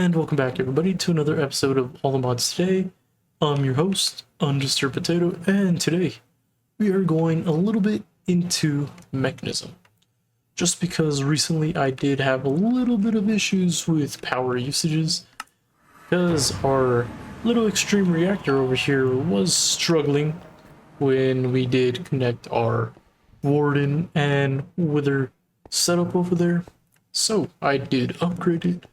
And welcome back, everybody, to another episode of All the Mods Today. I'm your host, Undisturbed Potato, and today we are going a little bit into Mekanism. Just because recently I did have a little bit of issues with power usages, because our little extreme reactor over here was struggling when we did connect our Warden and Wither setup over there. So I did upgrade it.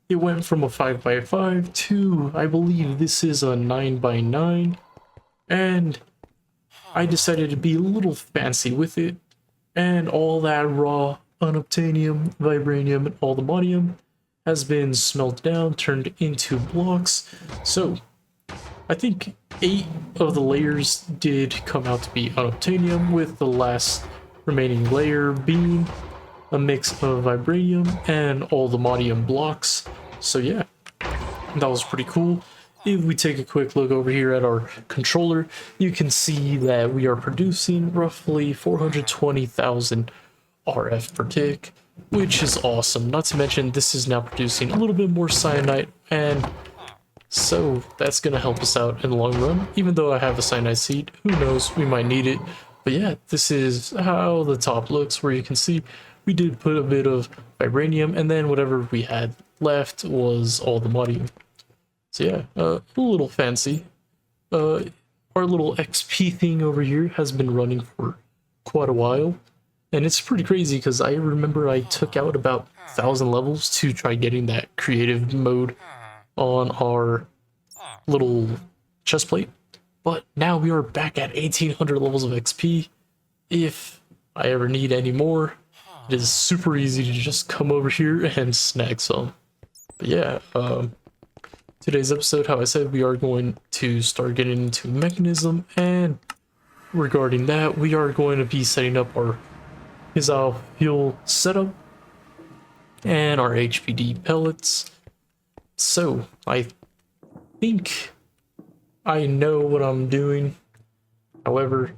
It went from a 5x5 to, I believe this is a 9x9, and I decided to be a little fancy with it, and all that raw unobtainium, vibranium, and all the modium has been smelted down, turned into blocks. So I think 8 of the layers did come out to be unobtainium, with the last remaining layer being a mix of vibranium and all the modium blocks. So yeah, that was pretty cool. If we take a quick look over here at our controller, you can see that we are producing roughly 420,000 RF per tick, which is awesome. Not to mention, this is now producing a little bit more cyanide, and so that's going to help us out in the long run. Even though I have a cyanide seed, who knows, we might need it. But yeah, this is how the top looks, where you can see we did put a bit of vibranium, and then whatever we had left was all the modium. So yeah, a little fancy. Our little XP thing over here has been running for quite a while, and it's pretty crazy because I remember I took out about 1,000 levels to try getting that creative mode on our little chest plate, but now we are back at 1,800 levels of XP. If I ever need any more, it is super easy to just come over here and snag some. But yeah, today's episode, how I said, we are going to start getting into Mekanism, and regarding that, we are going to be setting up our Fissile fuel setup and our HPD pellets. So I think I know what I'm doing. However,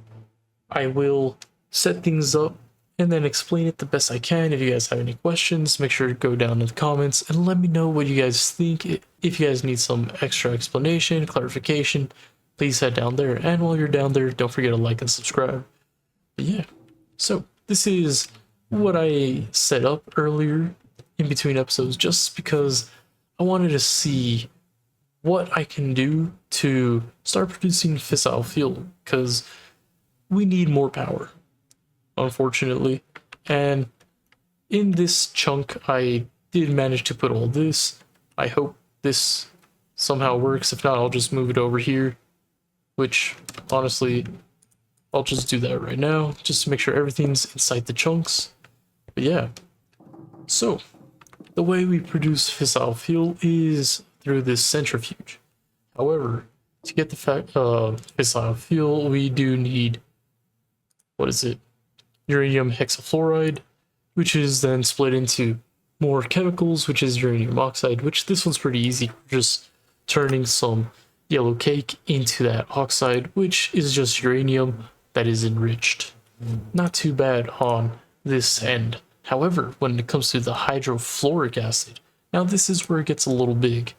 I will set things up and then explain it the best I can. If you guys have any questions, make sure to go down in the comments and let me know what you guys think. If you guys need some extra explanation, clarification, please head down there. And while you're down there, don't forget to like and subscribe. But yeah, so this is what I set up earlier in between episodes, just because I wanted to see what I can do to start producing fissile fuel, because we need more power, unfortunately. And in this chunk, I did manage to put all this. I hope this somehow works. If not, I'll just move it over here, which honestly, I'll just do that right now, just to make sure everything's inside the chunks. But yeah, so the way we produce fissile fuel is through this centrifuge. However, to get the fissile fuel, we do need, what is it? Uranium hexafluoride, which is then split into more chemicals, which is uranium oxide, which this one's pretty easy. Just turning some yellow cake into that oxide, which is just uranium that is enriched. Not too bad on this end. However, when it comes to the hydrofluoric acid, now this is where it gets a little big.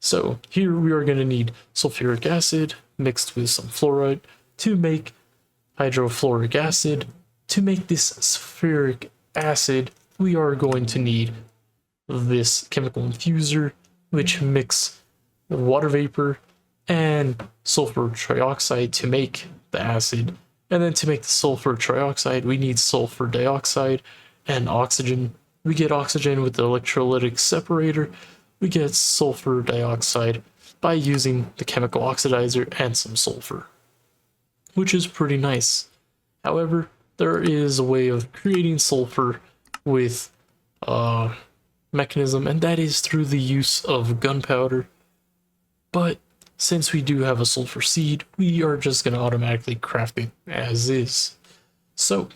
So here we are going to need sulfuric acid mixed with some fluoride to make hydrofluoric acid. To make this sulfuric acid, we are going to need this chemical infuser, which mix water vapor and sulfur trioxide to make the acid. And then to make the sulfur trioxide, we need sulfur dioxide and oxygen. We get oxygen with the electrolytic separator. We get sulfur dioxide by using the chemical oxidizer and some sulfur, which is pretty nice. However, there is a way of creating sulfur with Mekanism, and that is through the use of gunpowder. But since we do have a sulfur seed, we are just going to automatically craft it as is. So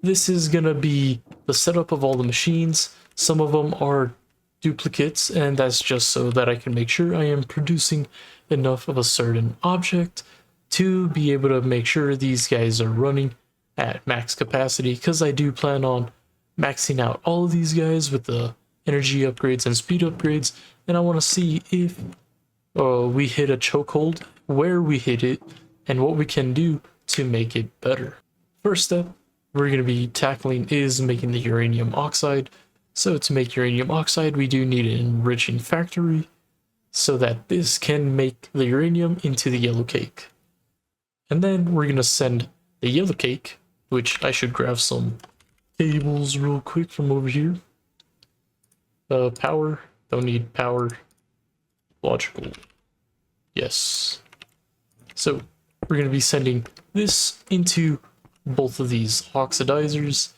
this is going to be the setup of all the machines. Some of them are duplicates, and that's just so that I can make sure I am producing enough of a certain object to be able to make sure these guys are running at max capacity, because I do plan on maxing out all of these guys with the energy upgrades and speed upgrades, and I want to see if we hit a chokehold, where we hit it, and what we can do to make it better. First step we're going to be tackling is making the uranium oxide. So to make uranium oxide, we do need an enriching factory so that this can make the uranium into the yellow cake. And then we're going to send the yellow cake, which I should grab some cables real quick from over here. Power, don't need power. Logical, yes. So we're going to be sending this into both of these oxidizers,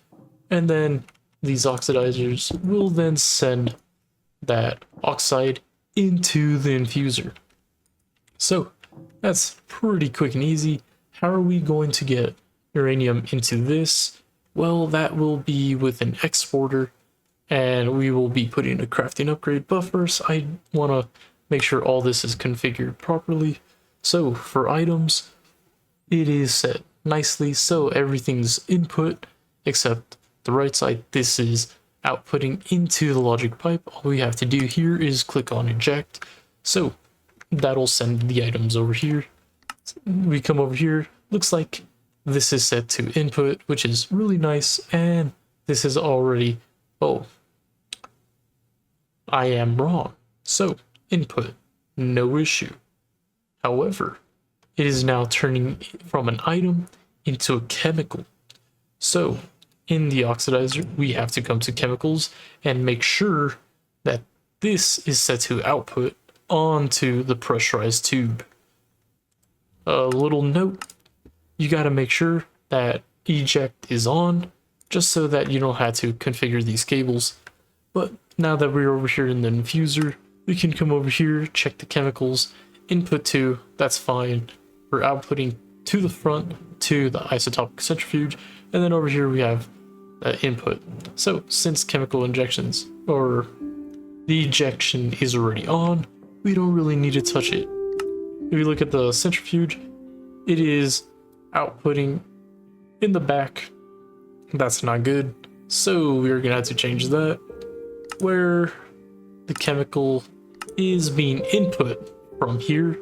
and then these oxidizers will then send that oxide into the infuser. So that's pretty quick and easy. How are we going to get uranium into this? Well, that will be with an exporter, and we will be putting a crafting upgrade. But first, I want to make sure all this is configured properly. So for items, it is set nicely, so everything's input except the right side. This is outputting into the logic pipe. All we have to do here is click on eject, so that'll send the items over here. We come over here, looks like this is set to input, which is really nice, and this is already, oh, I am wrong. So input, no issue. However, it is now turning from an item into a chemical. So in the oxidizer, we have to come to chemicals and make sure that this is set to output onto the pressurized tube. A little note, you got to make sure that eject is on, just so that you don't have to configure these cables. But now that we're over here in the infuser, we can come over here, check the chemicals, input 2, that's fine. We're outputting to the front to the isotopic centrifuge, and then over here we have input. So since chemical injections or the ejection is already on, we don't really need to touch it. If you look at the centrifuge, it is outputting in the back. That's not good, so we're gonna have to change that, where the chemical is being input from here.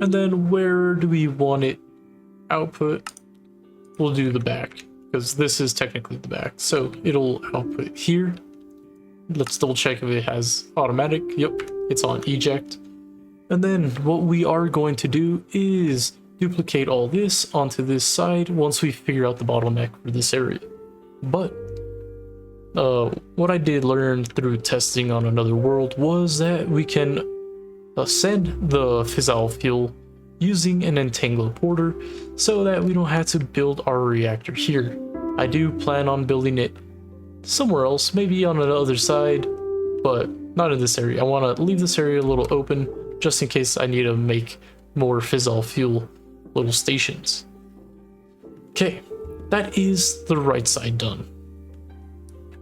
And then where do we want it output? We'll do the back, because this is technically the back. So it'll output here. Let's double check if it has automatic. Yep, it's on eject. And then what we are going to do is duplicate all this onto this side once we figure out the bottleneck for this area. But what I did learn through testing on another world was that we can send the fissile fuel using an entangler porter so that we don't have to build our reactor here. I do plan on building it somewhere else, maybe on the other side, but not in this area. I want to leave this area a little open just in case I need to make more fissile fuel little stations. Okay, that is the right side done.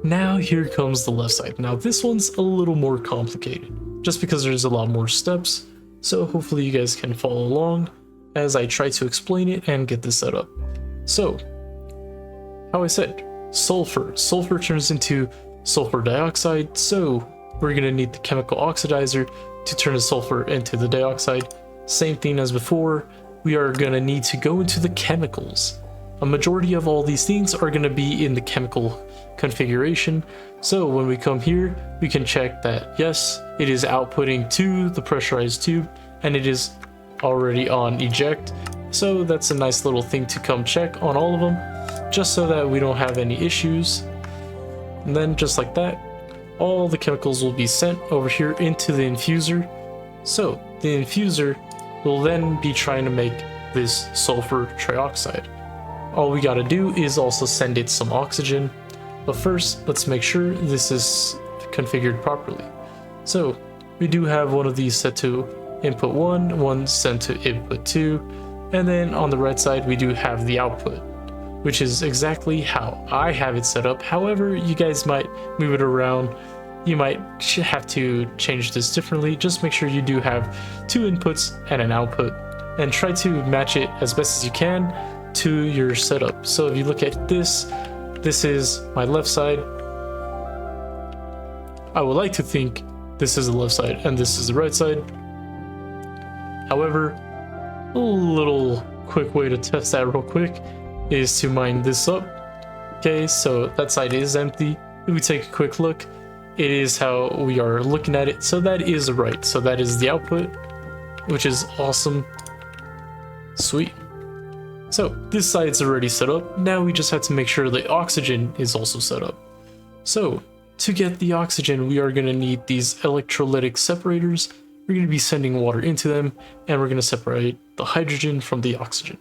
Now here comes the left side. Now this one's a little more complicated, just because there's a lot more steps, so hopefully you guys can follow along as I try to explain it and get this set up. So, how I said, sulfur. Sulfur turns into sulfur dioxide, so we're gonna need the chemical oxidizer to turn the sulfur into the dioxide. Same thing as before, we are gonna need to go into the chemicals. A majority of all these things are gonna be in the chemical configuration. So when we come here, we can check that yes, it is outputting to the pressurized tube and it is already on eject. So that's a nice little thing to come check on all of them, just so that we don't have any issues. And then just like that, all the chemicals will be sent over here into the infuser. So the infuser will then be trying to make this sulfur trioxide. All we gotta do is also send it some oxygen. But first, let's make sure this is configured properly. So we do have one of these set to input 1, one sent to input 2, and then on the right side we do have the output, which is exactly how I have it set up. However, you guys might move it around. You might have to change this differently. Just make sure you do have 2 inputs and an output, and try to match it as best as you can to your setup. So if you look at this, this is my left side, I would like to think this is the left side and this is the right side. However, a little quick way to test that real quick is to mine this up. Okay, so that side is empty. If we take a quick look, it is how we are looking at it. So that is right. So that is the output, which is awesome. Sweet. So this side's already set up. Now we just have to make sure the oxygen is also set up. So to get the oxygen, we are going to need these electrolytic separators. We're going to be sending water into them, and we're going to separate the hydrogen from the oxygen.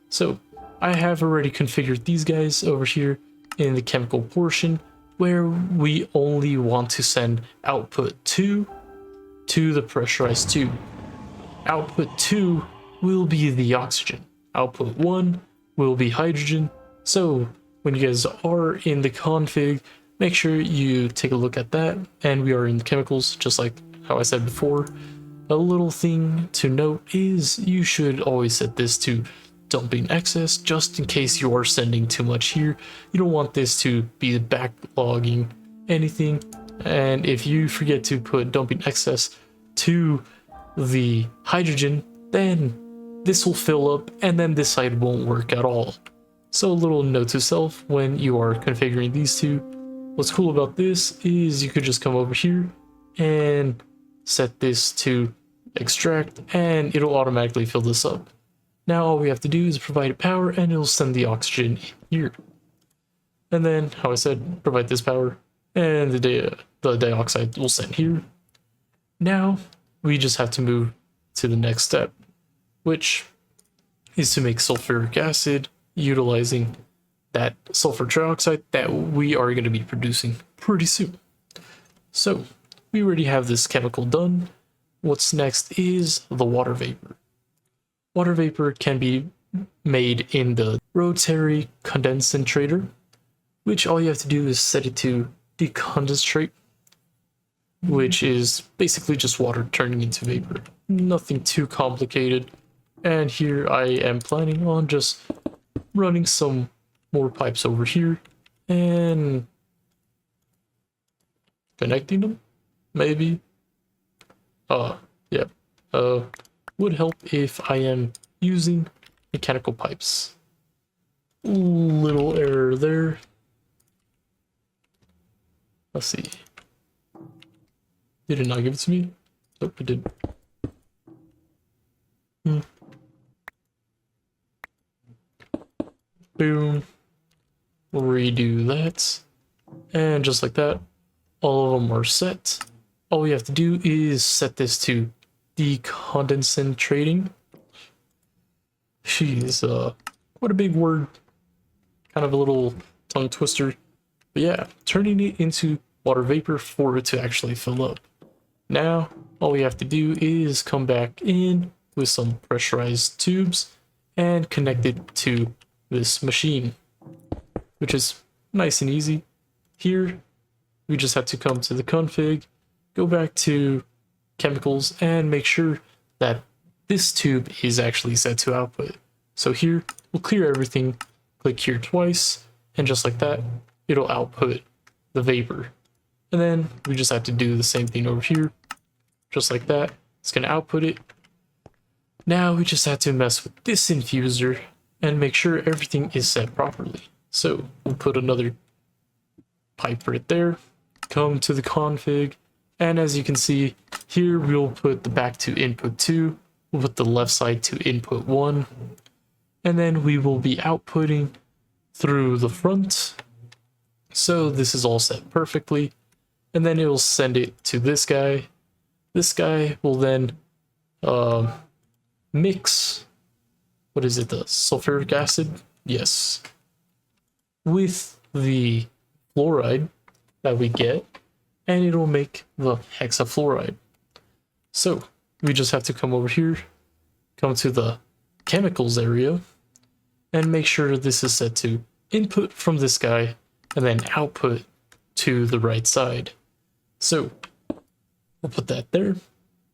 So I have already configured these guys over here in the chemical portion, where we only want to send output 2 to the pressurized tube. Output 2 will be the oxygen. Output 1 will be hydrogen. So when you guys are in the config, make sure you take a look at that. And we are in the chemicals, just like how I said before. A little thing to note is you should always set this to dumping excess, just in case you are sending too much here. You don't want this to be backlogging anything. And if you forget to put dumping excess to the hydrogen, then this will fill up and then this side won't work at all. So a little note to self when you are configuring these two. What's cool about this is you could just come over here and set this to extract and it'll automatically fill this up. Now all we have to do is provide it power and it'll send the oxygen here. And then, how I said, provide this power and the dioxide will send here. Now we just have to move to the next step, which is to make sulfuric acid utilizing that sulfur trioxide that we are going to be producing pretty soon. So we already have this chemical done. What's next is the water vapor. Water vapor can be made in the rotary condensator, which all you have to do is set it to decondenstrate, which is basically just water turning into vapor. Nothing too complicated. And here I am planning on just running some more pipes over here and connecting them, maybe. Yeah. Would help if I am using mechanical pipes. Little error there. Let's see. Did it not give it to me? Nope, it did. Boom. Redo that. And just like that, all of them are set. All we have to do is set this to decondensating. Jeez, what a big word. Kind of a little tongue twister. But yeah, turning it into water vapor for it to actually fill up. Now, all we have to do is come back in with some pressurized tubes and connect it to this machine, which is nice and easy. Here, we just have to come to the config, go back to chemicals, and make sure that this tube is actually set to output. So here, we'll clear everything, click here twice, and just like that, it'll output the vapor. And then we just have to do the same thing over here, just like that. It's going to output it. Now we just have to mess with this infuser and make sure everything is set properly. So we'll put another pipe right there, come to the config, and as you can see here, we'll put the back to input 2, we'll put the left side to input 1, and then we will be outputting through the front. So this is all set perfectly, and then it will send it to this guy. This guy will then mix, what is it, the sulfuric acid? Yes. With the fluoride that we get, and it'll make the hexafluoride. So we just have to come over here, come to the chemicals area, and make sure this is set to input from this guy, and then output to the right side. So we'll put that there.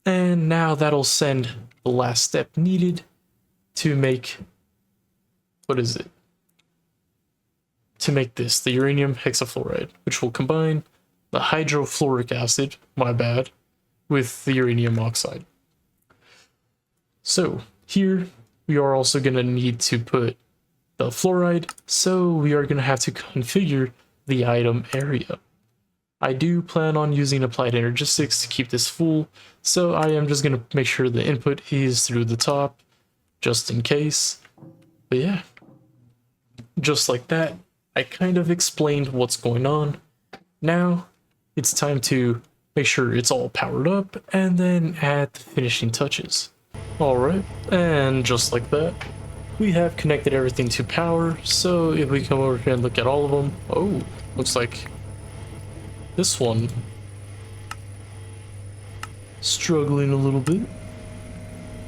And now that'll send the last step needed to make, what is it? To make this, the uranium hexafluoride, which will combine the hydrofluoric acid, my bad, with the uranium oxide. So here we are also going to need to put the fluoride, so we are going to have to configure the item area. I do plan on using applied energistics to keep this full, so I am just going to make sure the input is through the top, just in case. But yeah, just like that, I kind of explained what's going on. Now it's time to make sure it's all powered up and then add the finishing touches. Alright, and just like that, we have connected everything to power. So if we come over here and look at all of them, oh, looks like this one struggling a little bit.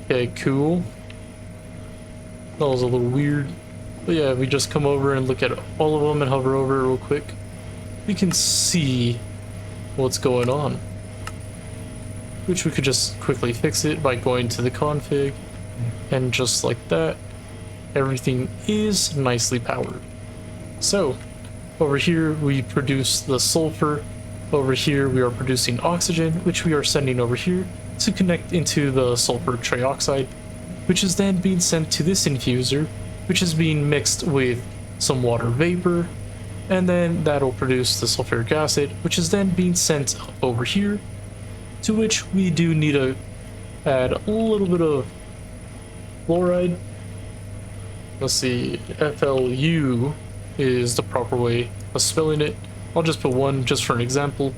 Okay, cool. That was a little weird. But yeah, if we just come over and look at all of them and hover over it real quick, we can see what's going on. Which we could just quickly fix it by going to the config, and just like that, everything is nicely powered. So over here we produce the sulfur, over here we are producing oxygen, which we are sending over here to connect into the sulfur trioxide, which is then being sent to this infuser, which is being mixed with some water vapor, and then that'll produce the sulfuric acid, which is then being sent over here, to which we do need to add a little bit of fluoride. Let's see, FLU is the proper way of spelling it. I'll just put one just for an example.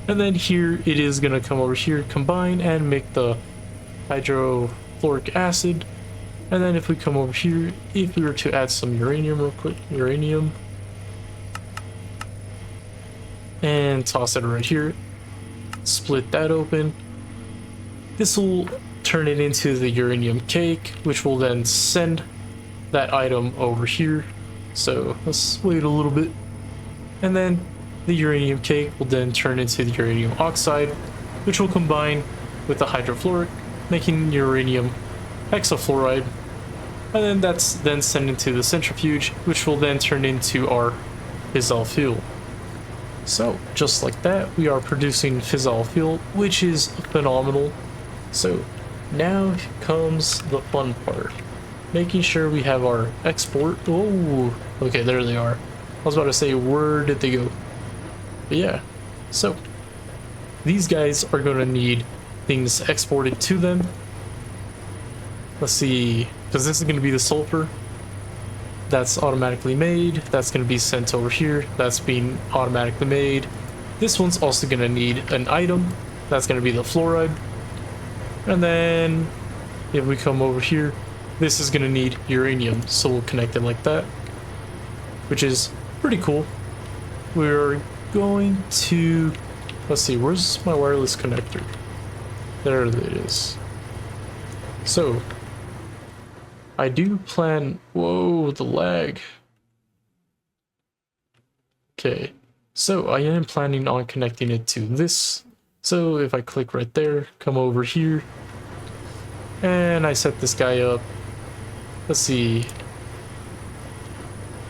And then here it is going to come over here, combine and make the hydrofluoric acid. And then if we come over here, if we were to add some uranium real quick, uranium, and toss it right here, split that open, this will turn it into the uranium cake, which will then send that item over here. So let's wait a little bit, and then the uranium cake will then turn into the uranium oxide, which will combine with the hydrofluoric, making uranium hexafluoride, and then that's then sent into the centrifuge, which will then turn into our fissile fuel. So just like that, we are producing fissile fuel, which is phenomenal. So now comes the fun part, making sure we have our export. Oh, okay, there they are. I was about to say, where did they go? But yeah, so these guys are going to need things exported to them. Let's see, because this is going to be the sulfur. That's automatically made. That's going to be sent over here. That's being automatically made. This one's also going to need an item. That's going to be the fluoride. And then if we come over here, this is going to need uranium. So we'll connect it like that, which is pretty cool. We're going to, let's see, where's my wireless connector? There it is. So I do plan, whoa, the lag. Okay, so I am planning on connecting it to this. So if I click right there, come over here, and I set this guy up. Let's see.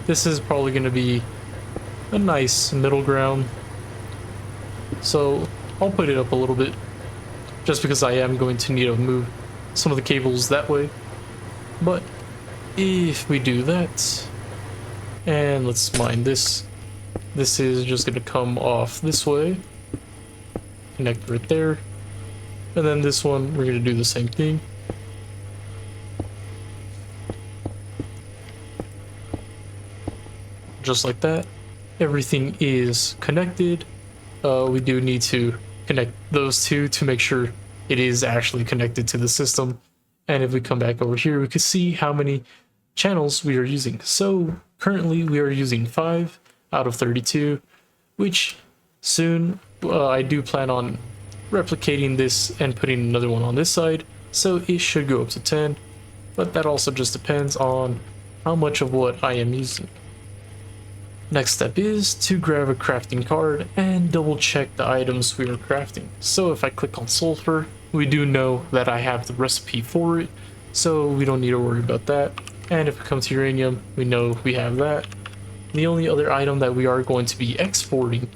This is probably going to be a nice middle ground. So I'll put it up a little bit, just because I am going to need to move some of the cables that way. But if we do that, and let's mine this, this is just going to come off this way, connect right there, and then this one we're going to do the same thing. Just like that, everything is connected. We do need to connect those two to make sure it is actually connected to the system. And if we come back over here, we can see how many channels we are using. So currently we are using 5 out of 32, which soon I do plan on replicating this and putting another one on this side. So it should go up to 10, but that also just depends on how much of what I am using. Next step is to grab a crafting card and double check the items we are crafting. So if I click on sulfur, we do know that I have the recipe for it, so we don't need to worry about that. And if it comes to uranium, we know we have that. The only other item that we are going to be exporting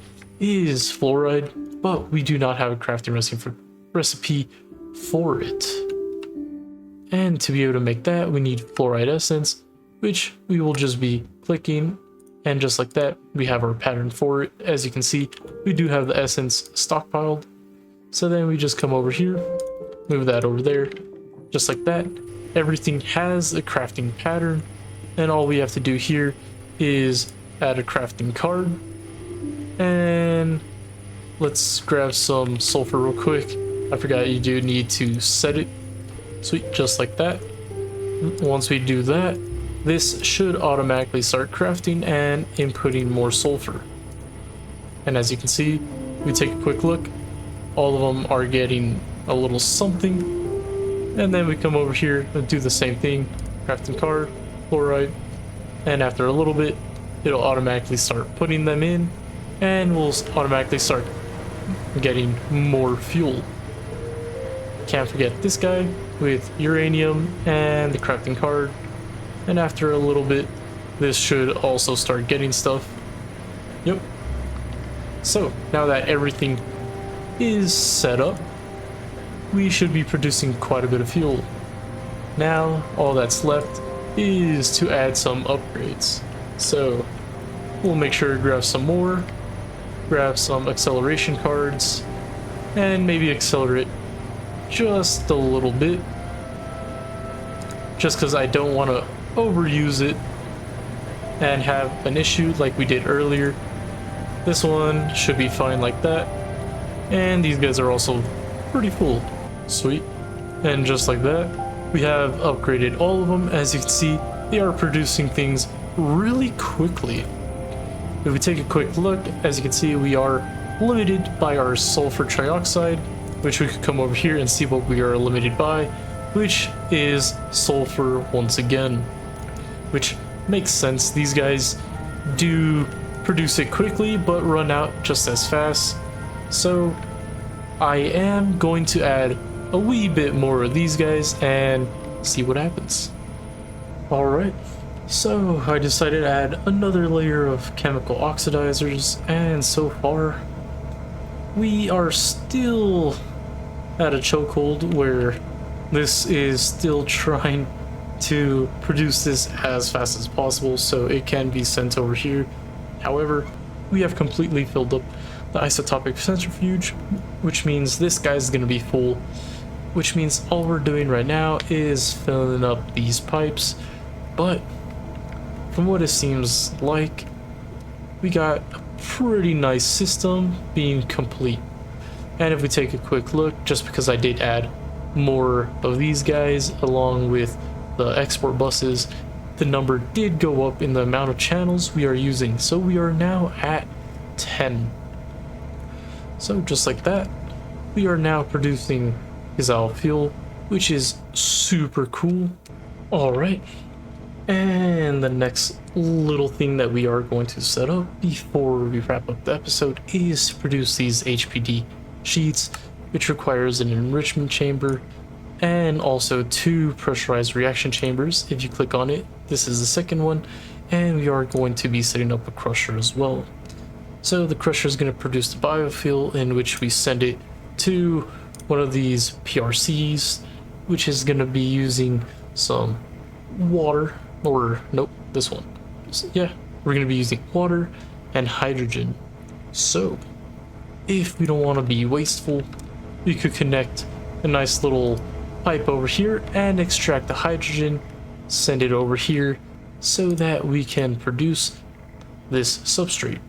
is fluoride, but we do not have a crafting recipe for it. And to be able to make that, we need fluoride essence, which we will just be clicking, and just like that, we have our pattern for it. As you can see, we do have the essence stockpiled. So then we just come over here, move that over there, just like that. Everything has a crafting pattern, and all we have to do here is add a crafting card. And let's grab some sulfur real quick. I forgot you do need to set it. Sweet, just like that. Once we do that, this should automatically start crafting and inputting more sulfur. And as you can see, we take a quick look, all of them are getting a little something. And then we come over here and do the same thing, crafting card, fluoride, and after a little bit, it'll automatically start putting them in, and we'll automatically start getting more fuel. Can't forget this guy with uranium and the crafting card. And after a little bit, this should also start getting stuff. Yep. So now that everything is set up, we should be producing quite a bit of fuel. Now all that's left is to add some upgrades. So we'll make sure to grab some more, grab some acceleration cards, and maybe accelerate just a little bit, just because I don't want to overuse it and have an issue like we did earlier. This one should be fine like that, and these guys are also pretty full. Sweet. And just like that, we have upgraded all of them. As you can see, they are producing things really quickly. If we take a quick look, as you can see, we are limited by our sulfur trioxide, which we could come over here and see what we are limited by, which is sulfur once again, which makes sense. These guys do produce it quickly but run out just as fast. So I am going to add a wee bit more of these guys and see what happens. Alright, so I decided to add another layer of chemical oxidizers, and so far we are still at a chokehold where this is still trying to produce this as fast as possible so it can be sent over here. However, we have completely filled up the isotopic centrifuge, which means this guy's going to be full, which means all we're doing right now is filling up these pipes. But from what it seems like, we got a pretty nice system being complete. And if we take a quick look, just because I did add more of these guys along with the export buses, the number did go up in the amount of channels we are using. So we are now at 10. So just like that, we are now producing Fissile fuel, which is super cool. Alright, and the next little thing that we are going to set up before we wrap up the episode is to produce these HPD sheets, which requires an enrichment chamber and also 2 pressurized reaction chambers. If you click on it, this is the second one, and we are going to be setting up a crusher as well. So the crusher is going to produce the biofuel, in which we send it to one of these PRCs, which is going to be using some water, or nope, this one. So, yeah, we're going to be using water and hydrogen. So if we don't want to be wasteful, we could connect a nice little pipe over here and extract the hydrogen, send it over here so that we can produce this substrate.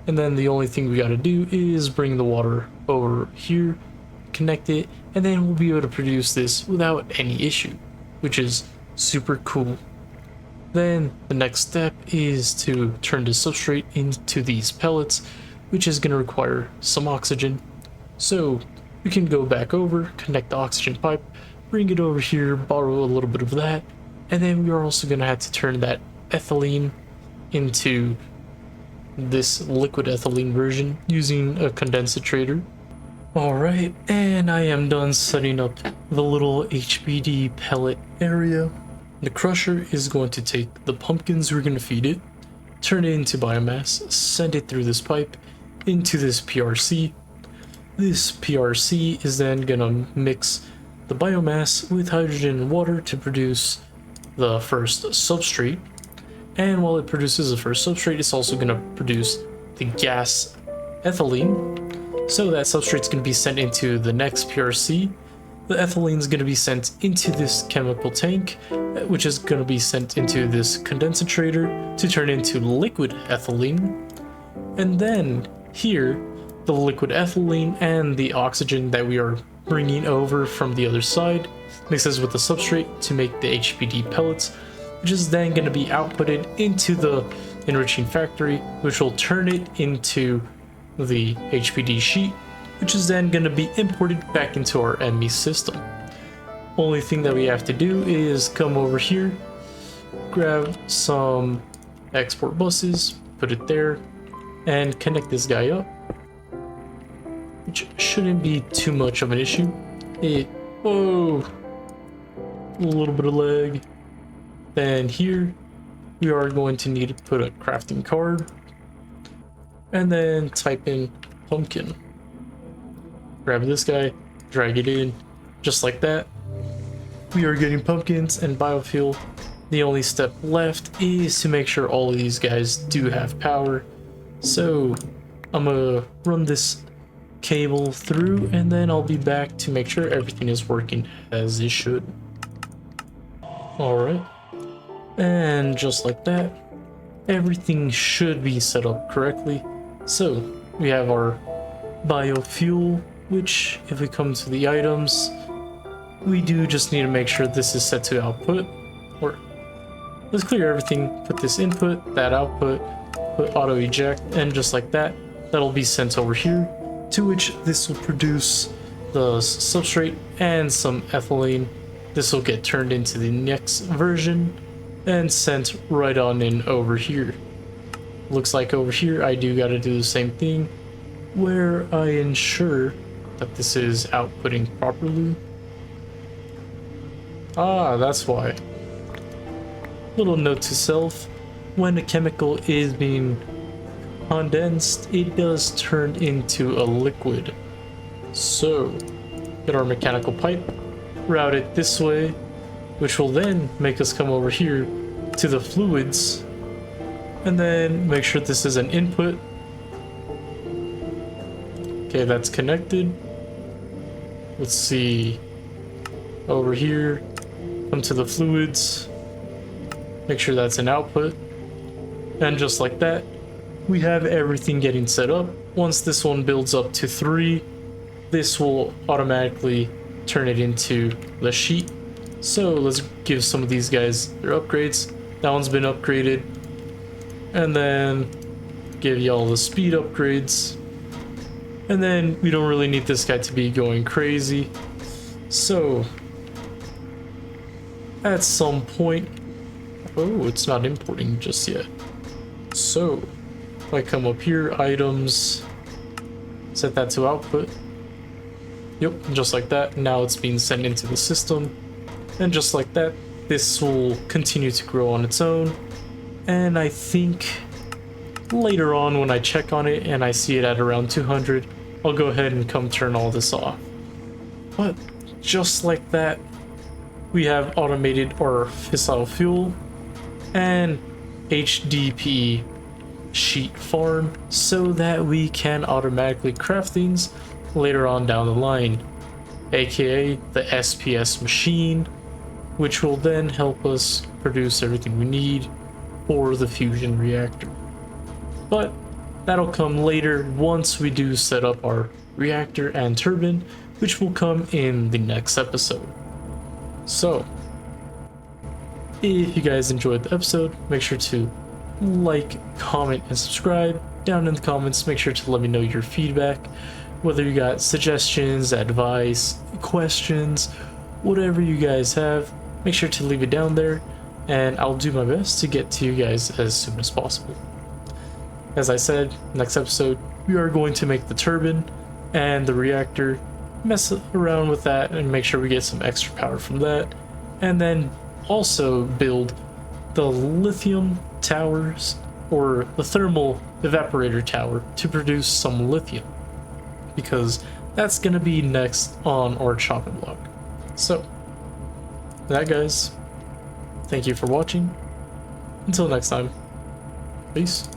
And then the only thing we got to do is bring the water over here, connect it, and then we'll be able to produce this without any issue, which is super cool. Then the next step is to turn the substrate into these pellets, which is going to require some oxygen. So we can go back over, connect the oxygen pipe, bring it over here, borrow a little bit of that, and then we are also going to have to turn that ethylene into this liquid ethylene version using a condensator. Alright, and I am done setting up the little HPD pellet area. The crusher is going to take the pumpkins we're going to feed it, turn it into biomass, send it through this pipe, into this PRC. This PRC is then gonna mix the biomass with hydrogen and water to produce the first substrate. And while it produces the first substrate, it's also gonna produce the gas ethylene. So that substrate's gonna be sent into the next PRC. The ethylene is going to be sent into this chemical tank, which is going to be sent into this condensator to turn into liquid ethylene. And then here, the liquid ethylene and the oxygen that we are bringing over from the other side mixes with the substrate to make the HPD pellets, which is then going to be outputted into the enriching factory, which will turn it into the HPD sheet, which is then going to be imported back into our ME system. Only thing that we have to do is come over here, grab some export buses, put it there, and connect this guy up, which shouldn't be too much of an issue. Whoa, a little bit of lag. Then here, we are going to need to put a crafting card, and then type in pumpkin. Grab this guy, drag it in, just like that. We are getting pumpkins and biofuel. The only step left is to make sure all of these guys do have power. So I'm gonna run this cable through and then I'll be back to make sure everything is working as it should. Alright, and just like that, everything should be set up correctly. So we have our biofuel, which if we come to the items, we do just need to make sure this is set to output. Or let's clear everything, put this input, that output, put auto eject, and just like that, that'll be sent over here, to which this will produce the substrate and some ethylene. This will get turned into the next version and sent right on in over here. Looks like over here I do gotta do the same thing, where I ensure that this is outputting properly. Ah, that's why. Little note to self, when a chemical is being condensed, it does turn into a liquid. So, get our mechanical pipe, route it this way, which will then make us come over here to the fluids, and then make sure this is an input. Okay, that's connected. Let's see, over here, come to the fluids, make sure that's an output, and just like that, we have everything getting set up. Once this one builds up to 3, this will automatically turn it into the sheet. So let's give some of these guys their upgrades. That one's been upgraded, and then give y'all the speed upgrades. And then we don't really need this guy to be going crazy. So at some point, oh, it's not importing just yet. So if I come up here, items, set that to output. Yep, just like that. Now it's being sent into the system. And just like that, this will continue to grow on its own. And I think later on when I check on it and I see it at around 200, I'll go ahead and come turn all this off. But just like that, we have automated our fissile fuel and HDP sheet farm so that we can automatically craft things later on down the line, aka the SPS machine, which will then help us produce everything we need for the fusion reactor. But that'll come later once we do set up our reactor and turbine, which will come in the next episode. So, if you guys enjoyed the episode, make sure to like, comment, and subscribe. Down in the comments, make sure to let me know your feedback, whether you got suggestions, advice, questions, whatever you guys have, make sure to leave it down there, and I'll do my best to get to you guys as soon as possible. As I said, next episode, we are going to make the turbine and the reactor, mess around with that and make sure we get some extra power from that, and then also build the lithium towers or the thermal evaporator tower to produce some lithium, because that's going to be next on our chopping block. So, that guys, thank you for watching. Until next time, peace.